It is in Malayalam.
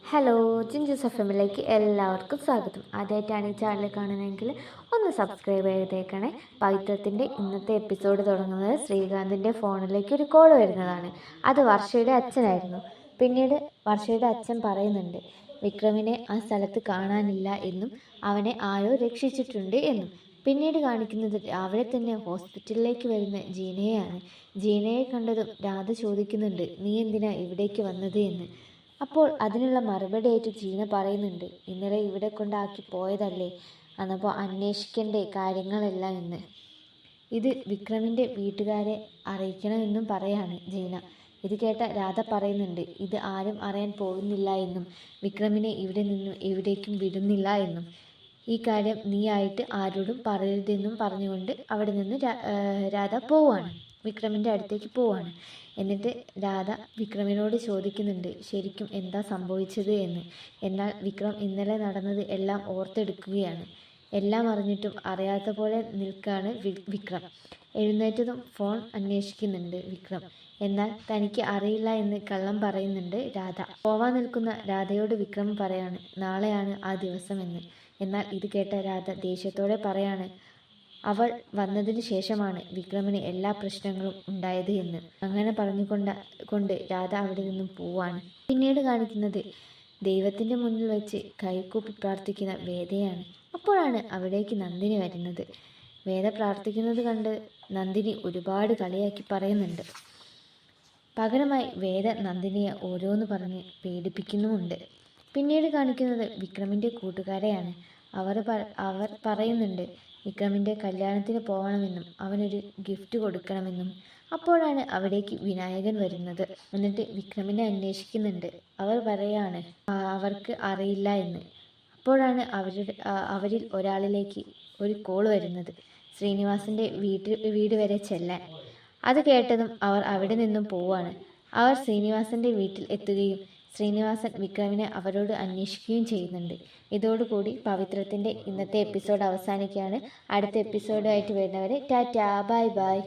ഹലോ, ജിഞ്ചസ് എഫ് എമ്മിലേക്ക് എല്ലാവർക്കും സ്വാഗതം. ആദ്യമായിട്ടാണ് ഈ ചാനൽ കാണുന്നതെങ്കിൽ ഒന്ന് സബ്സ്ക്രൈബ് ചെയ്തേക്കണേ. പവിത്രത്തിൻ്റെ ഇന്നത്തെ എപ്പിസോഡ് തുടങ്ങുന്നത് ശ്രീകാന്തിൻ്റെ ഫോണിലേക്ക് ഒരു കോൾ വരുന്നതാണ്. അത് വർഷയുടെ അച്ഛനായിരുന്നു. പിന്നീട് വർഷയുടെ അച്ഛൻ പറയുന്നുണ്ട് വിക്രമിനെ ആ സ്ഥലത്ത് കാണാനില്ല എന്നും അവനെ ആരോ രക്ഷിച്ചിട്ടുണ്ട് എന്നും. പിന്നീട് കാണിക്കുന്നത് രാവിലെ തന്നെ ഹോസ്പിറ്റലിലേക്ക് വരുന്ന ജീനയെയാണ്. ജീനയെ കണ്ടതും രാധ ചോദിക്കുന്നുണ്ട്, നീ എന്തിനാ ഇവിടേക്ക് വന്നത് എന്ന്. അപ്പോൾ അതിനുള്ള മറുപടിയായിട്ട് ജീന പറയുന്നുണ്ട്, ഇന്നലെ ഇവിടെ കൊണ്ടാക്കി പോയതല്ലേ, അന്നപ്പോൾ അന്വേഷിക്കേണ്ട കാര്യങ്ങളെല്ലാം എന്ന്. ഇത് വിക്രമിൻ്റെ വീട്ടുകാരെ അറിയിക്കണമെന്നും പറയാണ് ജീന. ഇത് കേട്ട രാധ പറയുന്നുണ്ട്, ഇത് ആരും അറിയാൻ പോകുന്നില്ല എന്നും വിക്രമിനെ ഇവിടെ നിന്നും എവിടേക്കും വിടുന്നില്ല എന്നും. ഈ കാര്യം നീയായിട്ട് ആരോടും പറയരുതെന്നും പറഞ്ഞുകൊണ്ട് അവിടെ നിന്ന് രാധ പോവാണ്, വിക്രമിൻ്റെ അടുത്തേക്ക് പോവാണ്. എന്നിട്ട് രാധ വിക്രമിനോട് ചോദിക്കുന്നുണ്ട് ശരിക്കും എന്താ സംഭവിച്ചത് എന്ന്. എന്നാൽ വിക്രം ഇന്നലെ നടന്നത് എല്ലാം ഓർത്തെടുക്കുകയാണ്. എല്ലാം അറിഞ്ഞിട്ടും അറിയാത്ത പോലെ നിൽക്കുകയാണ് വിക്രം. എഴുന്നേറ്റതും ഫോൺ അന്വേഷിക്കുന്നുണ്ട് വിക്രം. എന്നാൽ തനിക്ക് അറിയില്ല എന്ന് കള്ളം പറയുന്നുണ്ട് രാധ. പോവാൻ നിൽക്കുന്ന രാധയോട് വിക്രം പറയാണ് നാളെയാണ് ആ ദിവസമെന്ന്. എന്നാൽ ഇത് കേട്ട രാധ ദേഷ്യത്തോടെ പറയാണ് അവൾ വന്നതിന് ശേഷമാണ് വിക്രമിന് എല്ലാ പ്രശ്നങ്ങളും ഉണ്ടായത് എന്ന്. അങ്ങനെ കൊണ്ട് രാധ അവിടെ നിന്നും പോവാണ്. പിന്നീട് കാണിക്കുന്നത് ദൈവത്തിൻ്റെ മുന്നിൽ വെച്ച് കൈകൂപ്പി പ്രാർത്ഥിക്കുന്ന വേദയാണ്. അപ്പോഴാണ് അവിടേക്ക് നന്ദിനി വരുന്നത്. വേദ പ്രാർത്ഥിക്കുന്നത് കണ്ട് നന്ദിനി ഒരുപാട് കളിയാക്കി പറയുന്നുണ്ട്. പകരമായി വേദ നന്ദിനിയെ ഓരോന്ന് പറഞ്ഞ് പേടിപ്പിക്കുന്നുമുണ്ട്. പിന്നീട് കാണിക്കുന്നത് വിക്രമിൻ്റെ കൂട്ടുകാരെയാണ്. അവർ പറയുന്നുണ്ട് വിക്രമിൻ്റെ കല്യാണത്തിന് പോകണമെന്നും അവനൊരു ഗിഫ്റ്റ് കൊടുക്കണമെന്നും. അപ്പോഴാണ് അവിടേക്ക് വിനായകൻ വരുന്നത്. എന്നിട്ട് വിക്രമിനെ അന്വേഷിക്കുന്നുണ്ട്. അവർ പറയാണ് അവർക്ക് അറിയില്ല എന്ന്. അപ്പോഴാണ് അവരിൽ ഒരാളിലേക്ക് ഒരു കോൾ വരുന്നത്, ശ്രീനിവാസിൻ്റെ വീട് വരെ ചെല്ലാൻ. അത് കേട്ടതും അവർ അവിടെ നിന്നും പോവാണ്. അവർ ശ്രീനിവാസൻ്റെ വീട്ടിൽ എത്തുകയും ശ്രീനിവാസൻ വിക്രമിനെ അവരോട് അന്വേഷിക്കുകയും ചെയ്യുന്നുണ്ട്. ഇതോടുകൂടി പവിത്രത്തിൻ്റെ ഇന്നത്തെ എപ്പിസോഡ് അവസാനിക്കുകയാണ്. അടുത്ത എപ്പിസോഡായിട്ട് വരുന്നവരെ ടാറ്റാ, ബൈ ബൈ.